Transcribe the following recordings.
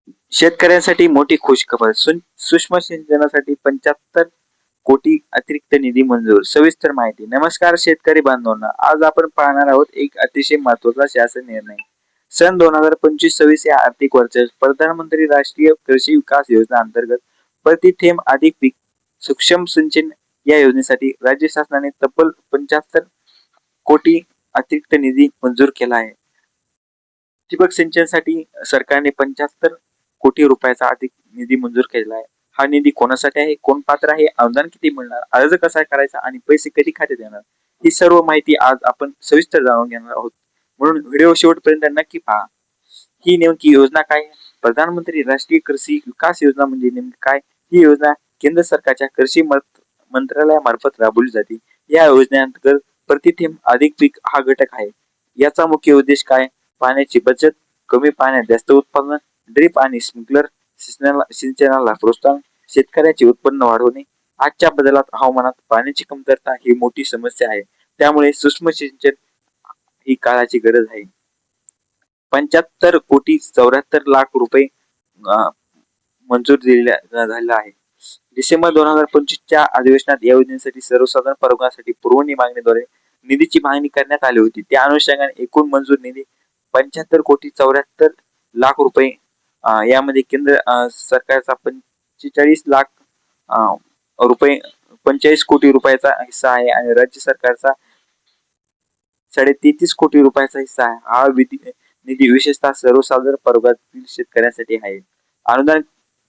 शेतकऱ्यांसाठी मोठी खुशखबर. सूक्ष्म सिंचनासाठी 75 कोटी अतिरिक्त निधी मंजूर. सविस्तर माहिती. नमस्कार शेतकरी बांधवांनो. आज आपण पाहणार आहोत एक अतिशय महत्त्वाचा शासन निर्णय. सन 2025-26 या आर्थिक वर्षात प्रधानमंत्री राष्ट्रीय कृषी विकास योजना अंतर्गत प्रति थेंब अधिक पीक सूक्ष्म सिंचन या योजनेसाठी राज्य शासनाने तब्बल 75 कोटी अतिरिक्त निधी मंजूर केला आहे. ठिबक सिंचनसाठी सरकारने 75 कोटी रुपयाचा अधिक निधी मंजूर केला आहे. हा निधी कोणासाठी आहे, कोण पात्र आहे, अनुदान किती मिळणार, अर्ज कसा करायचा आणि पैसे कधी खात्यात येणार, ही सर्व माहिती आज आपण सविस्तर जाणून घेणार आहोत. म्हणून व्हिडिओ शेवटपर्यंत नक्की पहा. ही नेमकी योजना काय? प्रधानमंत्री राष्ट्रीय कृषी विकास योजना म्हणजे नेमकी काय? ही योजना केंद्र सरकारच्या कृषी मंत्रालयामार्फत राबवली जाते. या योजनेअंतर्गत प्रतिथेंब अधिक पीक हा घटक आहे. याचा मुख्य उद्देश काय? पाण्याची बचत, कमी पाण्यात जास्त उत्पादन, ड्रीप आणि स्प्रिंकलर सिंचनाला प्रोत्साहन, शेतकऱ्याचे उत्पन्न वाढवणे. आजच्या बदलात हवामानात पाण्याची कमतरता ही मोठी समस्या आहे. त्यामुळे सूक्ष्म सिंचन ही काळाची गरज आहे. 75 कोटी 74 लाख रुपये मंजूर झालेला आहे. डिसेंबर 2025च्या अधिवेशनात या योजनेसाठी सर्वसाधारण परवानगीसाठी पूर्व मागणीद्वारे निधीची मागणी करण्यात आली होती. त्या अनुषंगाने एकूण मंजूर निधी 75 कोटी 74 लाख रुपये. यामध्ये केंद्र सरकारचा 45 लाख रुपये 45 कोटी रुपयाचा हिस्सा आहे आणि राज्य सरकारचा 33.5 कोटी रुपयाचा हिस्सा आहे. हा निधी विशेषतः सर्वसाधारण वर्गातील शेतकऱ्यांसाठी आहे. अनुदान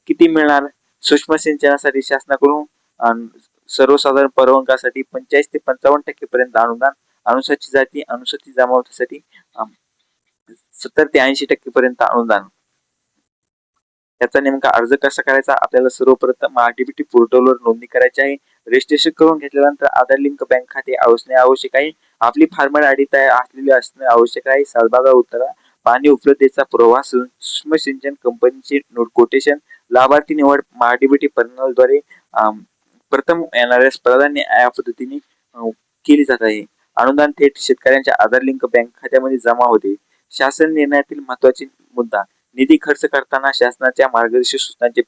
किती मिळणार? सूक्ष्म सिंचनासाठी शासनाकडून सर्वसाधारण परवानगीसाठी 45 ते 55% पर्यंत अनुदान, अनुसूचित जाती अनुसूचित जमातीसाठी 70 ते 80% पर्यंत अनुदान. त्याचा नेमका अर्ज कसा करायचा? आपल्याला सर्वप्रथम डीबीटी पोर्टलवर नोंदणी करायची आहे. रजिस्ट्रेशन करून घेतल्यानंतर आधार लिंक बँक खाते असणे आवश्यक आहे. आपली फॉर्मल आयडी तयार असलेली असणे आवश्यक आहे. सातबारा उत्तरा, पाणी उपलब्धतेचा पुरावा, सूक्ष्म सिंचन कंपनीचे कोटेशन, लाभार्थी निवड डीबीटी पर्सनलद्वारे प्रथम येणाऱ्या प्राधान्य या पद्धतीने केली जात आहे. अनुदान थेट शेतकऱ्यांच्या आधार लिंक बँक खात्यामध्ये जमा होते. शासन निर्णयातील महत्वाचे मुद्दा. निधी खर्च करताना शासनाच्या मार्गदर्शक सूचनांचे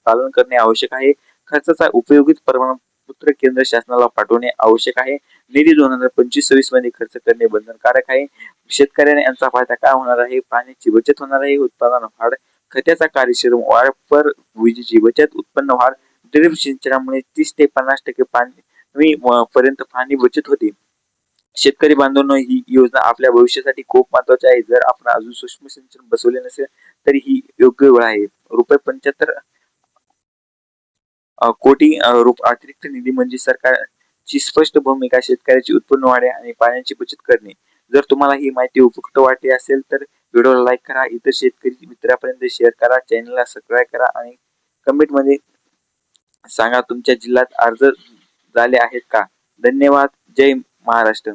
पालन करणे आवश्यक आहे. खर्चाचा उपयोगित प्रमाणपत्र केंद्र शासनाला पाठवणे आवश्यक आहे. निधी 2025-26 मध्ये खर्च करणे बंधनकारक आहे. शेतकऱ्यांना यांचा फायदा काय होणार आहे? पाण्याची बचत होणार आहे, उत्पादन वाढ, खताचा कार्यक्षम वापर, विजेची बचत, उत्पन्न वाढ. ड्रीप सिंचनामुळे 30 ते 50% पाणी पर्यंत पाणी बचत होते. शेतकरी बांधवांनो, ही योजना आपल्या भविष्यासाठी खूप महत्वाची आहे. जर आपण अजून सूक्ष्म सिंचन बसवले नसेल तरी ही योग्य वेळ आहे. रुपये 75 कोटी अतिरिक्त निधी म्हणजे सरकारची स्पष्ट भूमिका शेतकऱ्याची उत्पन्न वाढे आणि पाण्याची बचत करणे. जर तुम्हाला ही माहिती उपयुक्त वाटली असेल तर व्हिडिओला लाईक करा, इतर शेतकरी मित्रांपर्यंत शेअर करा, चॅनलला सबस्क्राईब करा आणि कमेंट मध्ये सांगा तुमच्या जिल्ह्यात अर्ज झाले आहेत का. धन्यवाद. जय महाराष्ट्र.